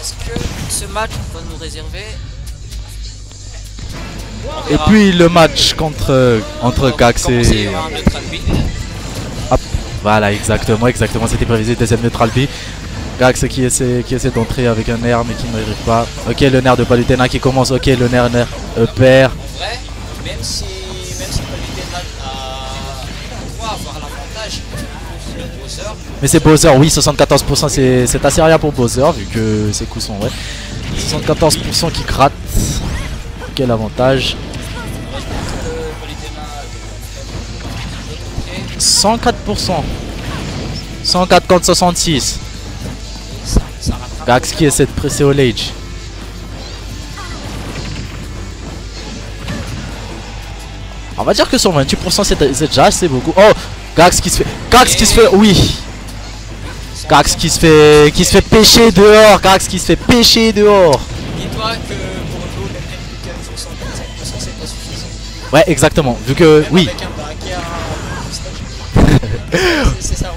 Est-ce que ce match va nous réserver? Et puis le match entre Gax et... Hop, voilà, exactement, c'était prévisé, deuxième neutral B. Gax qui essaie d'entrer avec un nerf mais qui n'y arrive pas. Ok, le nerf de Palutena qui commence, ok, le nerf perd. En vrai, même si Palutena croit avoir l'avantage sur Bowser. Mais c'est Bowser, oui, 74%, c'est assez rien pour Bowser vu que ses coups sont vrais. 74% qui gratte. Quel avantage. 104%. 104 contre 66. Gax qui essaie de presser au Lage. On va dire que sur 28% c'est déjà assez beaucoup. Oh, Gax qui se fait. Oui. Gax qui se fait pêcher dehors. Gax qui se fait pêcher dehors. Dis-toi que pour nous, le MPK 65% c'est pas suffisant. Ouais, exactement. Vu que. Oui. Avec un c'est ça.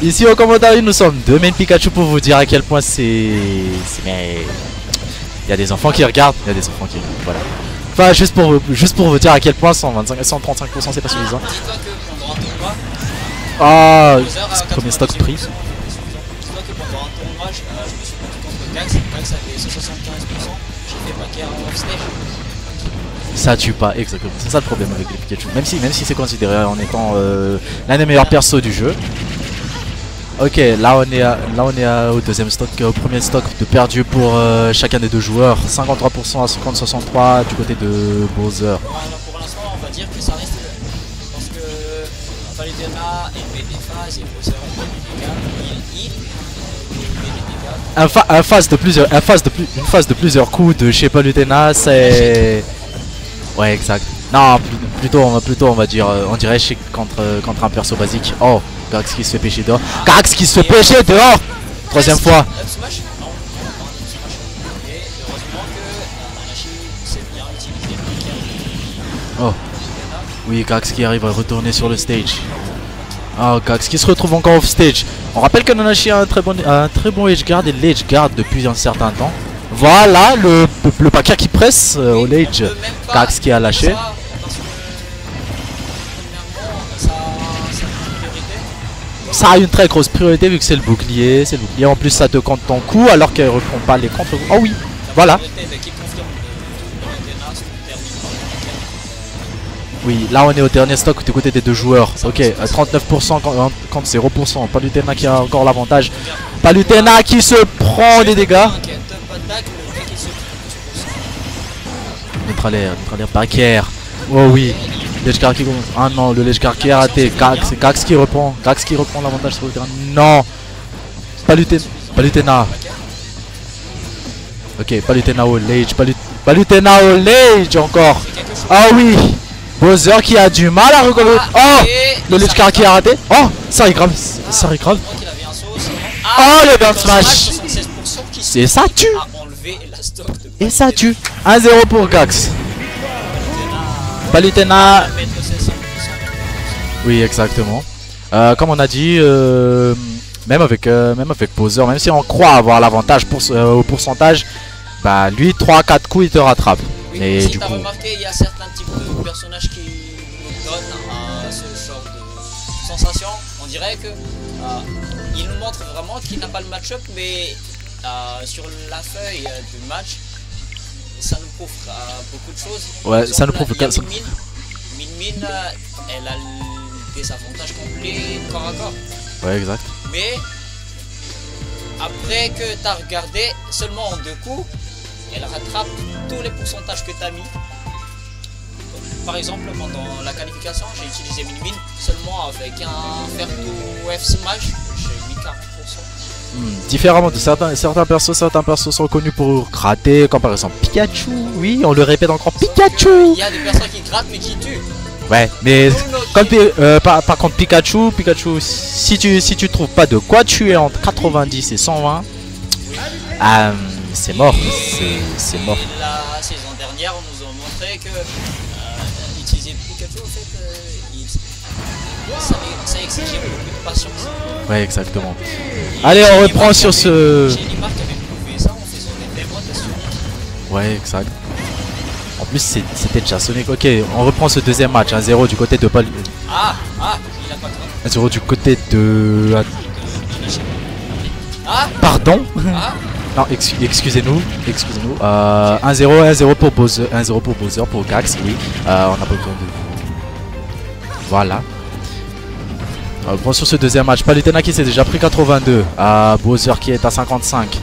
Ici au commentaire, nous sommes deux main Pikachu pour vous dire à quel point c'est. Mais. Il y a des enfants qui regardent. Voilà. Enfin, juste pour vous dire à quel point 135% c'est pas suffisant. Dis-toi que pendant un tournoi. Ah, premier stock pris. Dis-toi que pendant un tournoi, je me suis battu contre Gax. Gax avait 75%. J'ai fait paquet en off stage. Ça tue pas, exactement. C'est ça le problème avec les Pikachu. Même si c'est considéré en étant l'un des meilleurs persos du jeu. Ok, là on est au deuxième stock, au premier stock de perdu pour chacun des deux joueurs. 53% à 50-63 du côté de Bowser. Pour l'instant, on va dire que ça reste parce que Palutena est des phases et Bowser est des dégâts. Une phase de plusieurs coups de chez Palutena, c'est... Ouais, exact. Non, plutôt on va dire, on dirait contre un perso basique. Oh, Gax qui se fait pêcher dehors. Gax qui se fait pêcher dehors. Troisième fois. Oh. Oui, Gax qui arrive à retourner sur le stage. Oh, Gax qui se retrouve encore off stage. On rappelle que Nanashi a un très bon edge guard et l'edge guard depuis un certain temps. Voilà le paquet qui presse au Lage. Gax qui a lâché. Ça a une très grosse priorité vu que c'est le bouclier. En plus ça te compte ton coup alors qu'elle reprend pas les contre. Oh oui, voilà. Oui, là on est au dernier stock du côté des deux joueurs. Ok, 39% contre 0%. Palutena qui a encore l'avantage. Palutena qui se prend des dégâts. Neutralaire Backer. Oh oui. Ledgeguard qui commence. Ah non, le Ledgeguard qui est raté. C'est Gax qui reprend. L'avantage sur le terrain. Non. Palutena. Ok, Palutena au Lage. Palutena au Lage encore. Ah oui. Bowser qui a du mal à reconnaître. Oh, le Ledgeguard qui a raté. Oh, ça est grave. Oh, le burn smash. Et ça tue. Et ça tue. 1-0 pour Gax. Palutena. Oui, exactement. Comme on a dit, même avec Bowser, même si on croit avoir l'avantage au pourcentage, bah lui 3-4 coups il te rattrape. Oui, mais si du t'as coup... remarqué, il y a certains types de personnages qui nous donnent ce genre de sensation. On dirait que il nous montre vraiment qu'il n'a pas le match-up, mais sur la feuille du match, ça nous prouve beaucoup de choses. Ouais, exemple, ça nous prouve que... Min, elle a des avantages complets corps à corps. Ouais, exact. Mais après que tu as regardé seulement en 2 coups, elle rattrape tous les pourcentages que tu as mis. Donc, par exemple, pendant la qualification, j'ai utilisé Min seulement avec un Fer2 F Smash, j'ai mis 40%. Différemment de certains persos sont connus pour gratter, comme par exemple Pikachu. Oui, on le répète encore, Pikachu. Il y a des personnes qui grattent mais qui tuent. Ouais, mais comme par contre Pikachu, si tu trouves pas de quoi tuer entre 90 et 120, c'est mort, c'est mort. Et la saison dernière, on nous a montré que utiliser Pikachu, en fait, ça exigeait beaucoup de patience. Ouais, exactement. Allez, on reprend sur ce... J'ai Limar qui avait prouvé ça en saison Ouais, exact. En plus, c'était déjà Sonic. Ok, on reprend ce deuxième match. 1-0 du côté de Palu. Ah, il a pas trop. 1-0 du côté de... Ah, Pardon. ah, Non, excusez-nous. 1-0 pour Bowser. 1-0 pour Bowser, pour Gax, oui. On a pas besoin de... Voilà. On reprend sur ce deuxième match. Palutena qui s'est déjà pris 82. Bowser qui est à 55.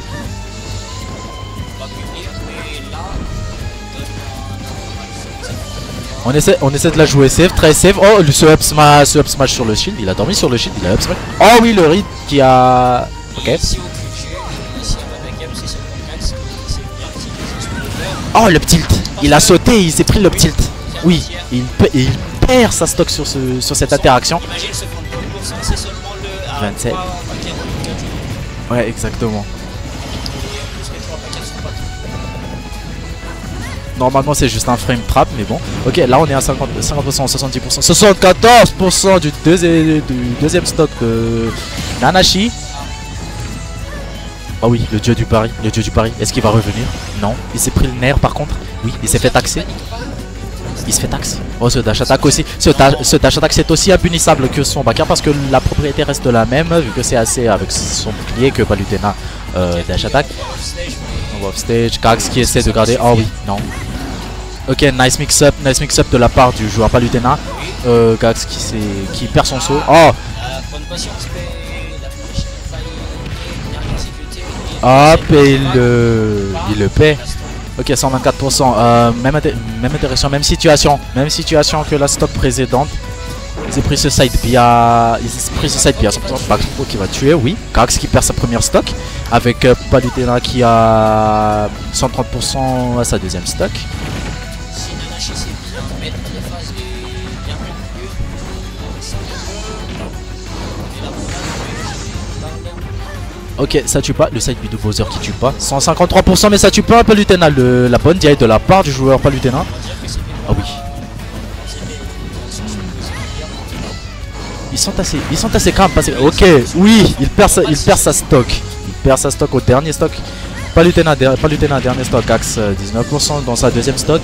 On essaie de la jouer safe, très safe. Oh, ce up smash sur le shield. Il a dormi sur le shield, il a up smash. Oh oui, le read qui a... Ok. Oh, le tilt. Il a sauté, il s'est pris le tilt. Oui, il perd sa stock sur cette interaction. 27. Ouais, exactement. Normalement c'est juste un frame trap, mais bon. Ok, là on est à 50%, 70%, 74% du deuxième stock de Nanashi. Oh oui, le dieu du pari, Est-ce qu'il va revenir? Non. Il s'est pris le nerf par contre. Oui, il s'est fait taxer. Il se fait taxe. Oh, ce dash attack aussi. Ce dash attack c'est aussi impunissable que son backer parce que la propriété reste la même vu que c'est assez avec son bouclier que Palutena dash attack. Off stage, Gax qui essaie de garder. Oh oui, non. Ok, nice mix-up de la part du joueur Palutena. Gax qui perd son saut. Oh! Hop, et il le paie. Ok, 124%. Même interaction, même situation que la stock précédente. Ils ont pris ce side B à 100%. Baxpro qui va tuer, oui. Gax qui perd sa première stock. Avec Palutena qui a 130% à sa deuxième stock. Ok, ça tue pas, le side B de Bowser qui tue pas. 153% mais ça tue pas Palutena. La bonne direct de la part du joueur Palutena. Ah oui. Ils sont assez calmes. Ok, oui, il perd sa stock. Il perd sa stock au dernier stock. Palutena dernier stock. Gax 19% dans sa deuxième stock.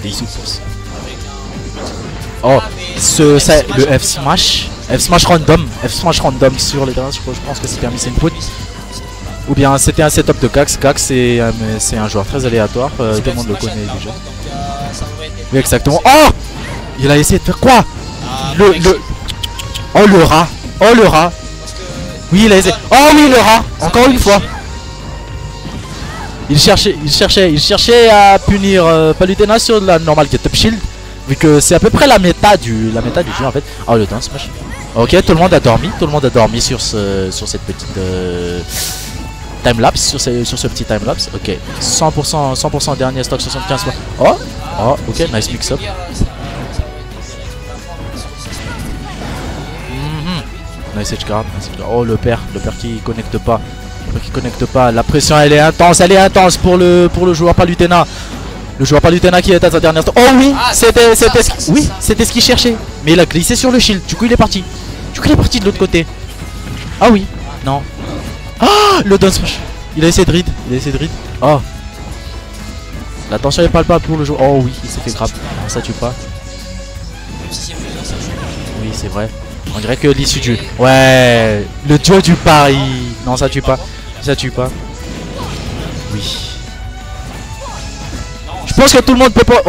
18%. Oh, le F smash random sur les derniers. Je pense que c'était un miss input. Ou bien c'était un setup de Gax. Gax c'est un joueur très aléatoire. Tout le monde le connaît déjà. Oui, exactement. Oh! Il a essayé de faire quoi? Oh le rat. Oui, il a essayé. Oh oui, le rat. Encore une fois. Il cherchait à punir Palutena sur la normale get up shield. Vu que c'est à peu près la méta du jeu en fait. Oh le dance smash. Ok, tout le monde a dormi sur cette petite timelapse, sur ce petit timelapse. Ok, 100% dernier stock 75. Oh, ok, nice mix up. Nice edge guard. Oh le père qui connecte pas. La pression elle est intense pour le joueur Palutena. Le joueur Palutena qui est à sa dernière stock. Oh oui, c'était ce qu'il cherchait. Mais il a glissé sur le shield. Du coup il est parti. De l'autre côté. Ah oui, non. Ah, le down smash. Il a essayé de read. Oh. La tension est palpable pour le joueur. Oh oui, il s'est fait grab. Non, ça tue pas. Oui, c'est vrai. On dirait que l'issue du... Ouais, le duo du pari. Non, ça tue pas. Oui. Je pense que tout le monde peut pas...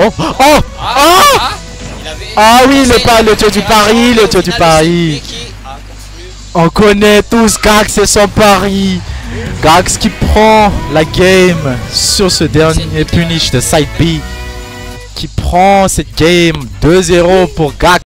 Ah oui, le duo du pari. On connaît tous Gax et son pari. Gax qui prend la game sur ce dernier punish de side B. Qui prend cette game 2-0 pour Gax.